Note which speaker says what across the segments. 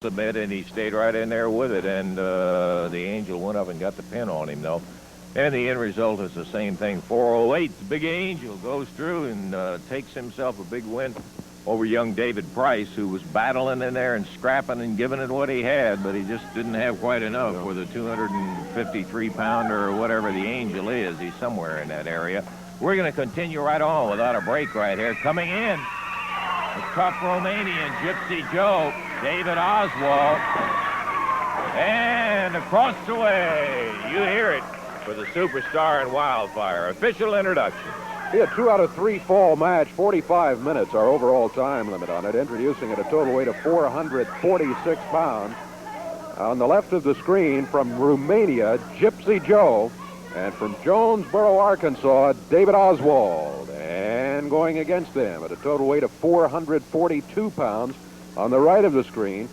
Speaker 1: submit, and he stayed right in there with it, and the Angel went up and got the pin on him, though. And the end result is the same thing. 408, the Big Angel goes through and takes himself a big win over young David Price, who was battling in there and scrapping and giving it what he had, but he just didn't have quite enough with a 253-pounder or whatever the Angel is. He's somewhere in that area. We're going to continue right on without a break right here. Coming in, the tough Romanian Gypsy Joe, David Oswald. And across the way, you hear it for the Superstar and Wildfire. Official introduction.
Speaker 2: Be a 2 out of 3 fall match, 45 minutes, our overall time limit on it, introducing at a total weight of 446 pounds. On the left of the screen, from Romania, Gypsy Joe, and from Jonesboro, Arkansas, David Oswald. And going against them at a total weight of 442 pounds, on the right of the screen,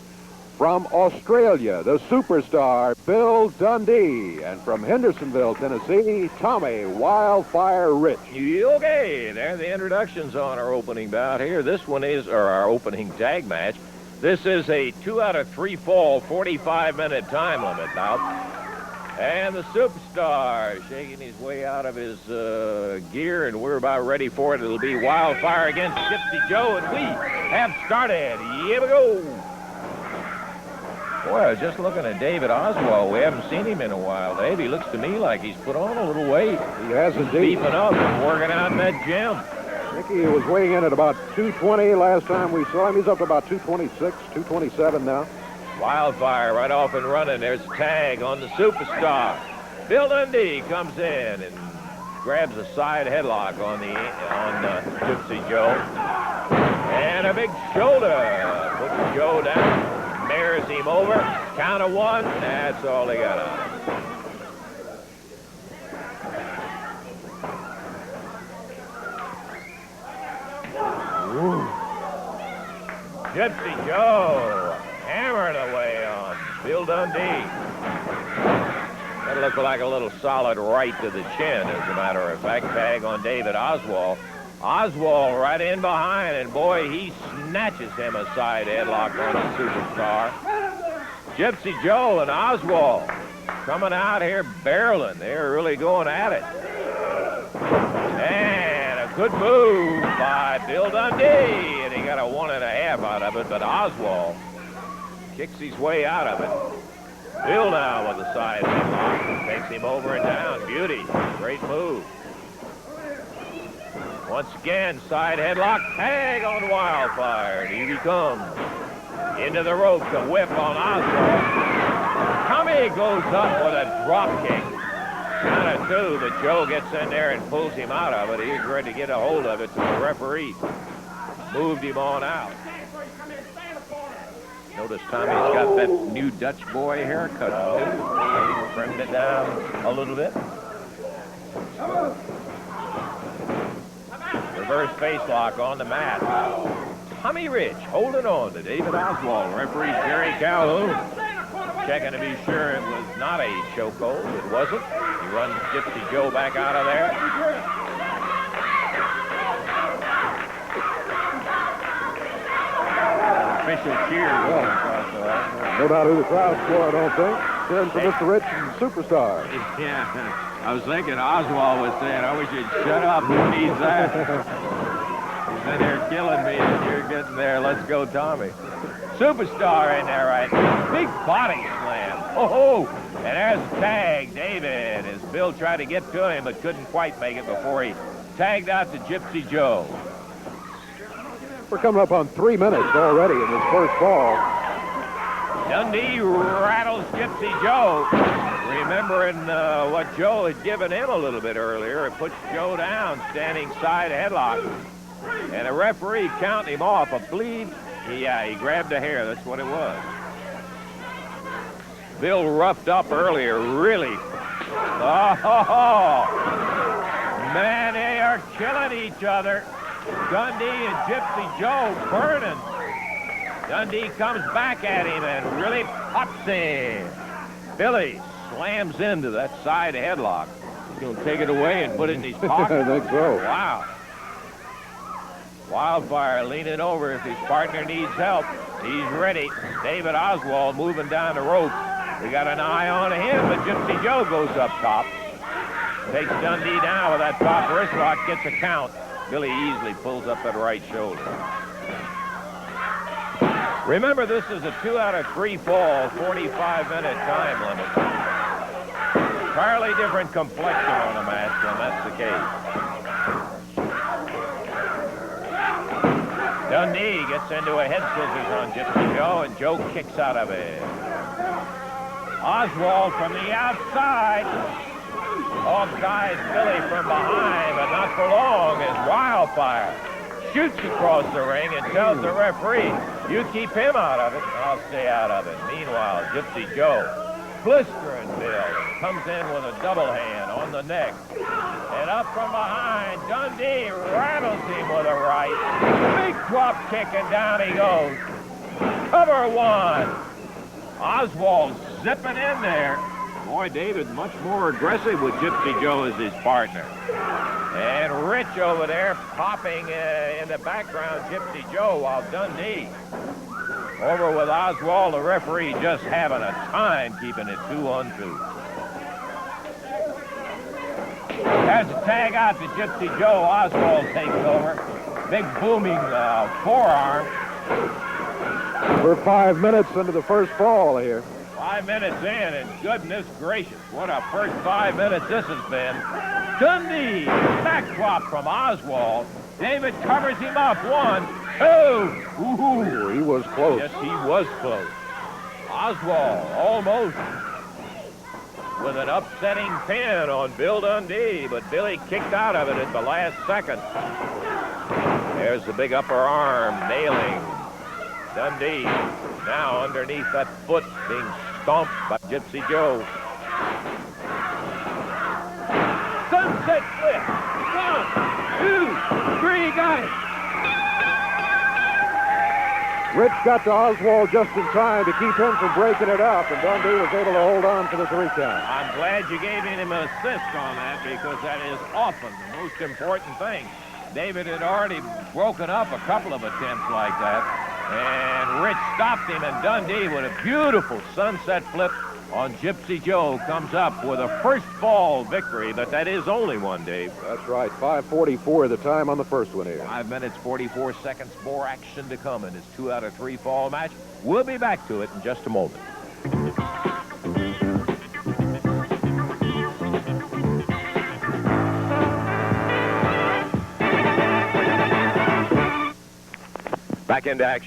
Speaker 2: from Australia, the Superstar, Bill Dundee. And from Hendersonville, Tennessee, Tommy Wildfire Rich.
Speaker 1: Okay, there are the introductions on our opening bout here. This one is our opening tag match. This is a 2 out of 3 fall, 45-minute time limit bout. And the Superstar shaking his way out of his gear, and we're about ready for it. It'll be Wildfire against Gypsy Joe, and we have started. Here we go. Boy, I was just looking at David Oswald. We haven't seen him in a while, Dave. He looks to me like he's put on a little weight.
Speaker 2: He has indeed.
Speaker 1: Beefing up and working out in that gym.
Speaker 2: I think he was weighing in at about 220 last time we saw him. He's up to about 226, 227 now.
Speaker 1: Wildfire right off and running. There's a tag on the Superstar. Bill Dundee comes in and grabs a side headlock on Gypsy Joe. And a big shoulder. Puts Joe down. Mirrors him over. Count of 1. That's all they got on him. Ooh. Gypsy Joe hammering away on Bill Dundee. That looked like a little solid right to the chin, as a matter of fact. Tag on David Oswald. Oswald right in behind, and boy, he snatches him a side headlock on the Superstar. Gypsy Joe and Oswald coming out here barreling. They're really going at it. And a good move by Bill Dundee, and he got a 1.5 out of it, but Oswald kicks his way out of it. Bill now with a side headlock. Takes him over and down. Beauty. Great move. Once again, side headlock, tag on Wildfire. And here he comes. Into the rope, the whip on Oswald. Tommy goes up with a drop kick. Count of 2, but Joe gets in there and pulls him out of it. He's ready to get a hold of it, so the referee moved him on out. Notice Tommy's got that new Dutch boy haircut, too. Trimmed it down a little bit. Reverse face lock on the mat. Tommy Rich holding on to David Oswald. Referee Jerry Calhoun checking to be sure it was not a chokehold. It wasn't. He runs Gypsy Joe back out of there. Official cheer going across the line.
Speaker 2: No doubt who the crowd's for, I don't think. Cheering for Mr. Rich and Superstar.
Speaker 1: Yeah, I was thinking Oswald was saying, I wish you'd shut up. Who needs that? He's in there killing me, and you're getting there. Let's go, Tommy. Superstar in there right now. Big body slam. Oh, and there's a tag. David, as Bill tried to get to him, but couldn't quite make it before he tagged out to Gypsy Joe.
Speaker 2: We're coming up on 3 minutes already in this first fall.
Speaker 1: Dundee rattles Gypsy Joe. Remembering what Joe had given him a little bit earlier. It puts Joe down, standing side headlock. And the referee counting him off. A bleed. Yeah, he grabbed the hair. That's what it was. Bill roughed up earlier, really. Oh, man, they are killing each other. Dundee and Gypsy Joe burning. Dundee comes back at him and really pops him. Billy slams into that side headlock. He's going to take it away and put it in his pocket.
Speaker 2: I think so.
Speaker 1: Wow. Wildfire leaning over if his partner needs help. He's ready. David Oswald moving down the rope. We got an eye on him, but Gypsy Joe goes up top. Takes Dundee down with that top wrist lock, gets a count. Billy easily pulls up that right shoulder. Remember, this is a 2 out of 3 fall, 45-minute time limit. Entirely different complexion on a match when that's the case. Dundee gets into a head scissors on Gypsy Joe, and Joe kicks out of it. Oswald from the outside. Offside Billy from behind, but not for long as Wildfire shoots across the ring and tells the referee, you keep him out of it, I'll stay out of it. Meanwhile, Gypsy Joe, blistering Bill, comes in with a double hand on the neck. And up from behind, Dundee rattles him with a right. Big drop kick, and down he goes. Cover one. Oswald zipping in there. Boy, David, much more aggressive with Gypsy Joe as his partner. And Rich over there popping in the background Gypsy Joe, while Dundee over with Oswald, the referee, just having a time keeping it 2-on-2. There's a tag out to Gypsy Joe. Oswald takes over. Big booming forearm.
Speaker 2: We're 5 minutes into the first fall here.
Speaker 1: 5 minutes in, and goodness gracious, what a first 5 minutes this has been. Dundee, back drop from Oswald. David covers him up. 1, 2.
Speaker 2: Ooh, he was close.
Speaker 1: Yes, he was close. Oswald almost with an upsetting pin on Bill Dundee, but Billy kicked out of it at the last second. There's the big upper arm nailing Dundee. Now underneath that foot being stomped by Gypsy Joe. Sunset flip. 1, 2, 3, got it.
Speaker 2: Rich got to Oswald just in time to keep him from breaking it up, and Dundee was able to hold on for the 3 count.
Speaker 1: I'm glad you gave him an assist on that, because that is often the most important thing. David had already broken up a couple of attempts like that, and Rich stopped him, and Dundee with a beautiful sunset flip on Gypsy Joe comes up with a first fall victory, but that is only one, Dave.
Speaker 2: That's right, 5:44 the time on the first one here.
Speaker 1: 5 minutes, 44 seconds, more action to come in this 2 out of 3 fall match. We'll be back to it in just a moment. Back into action.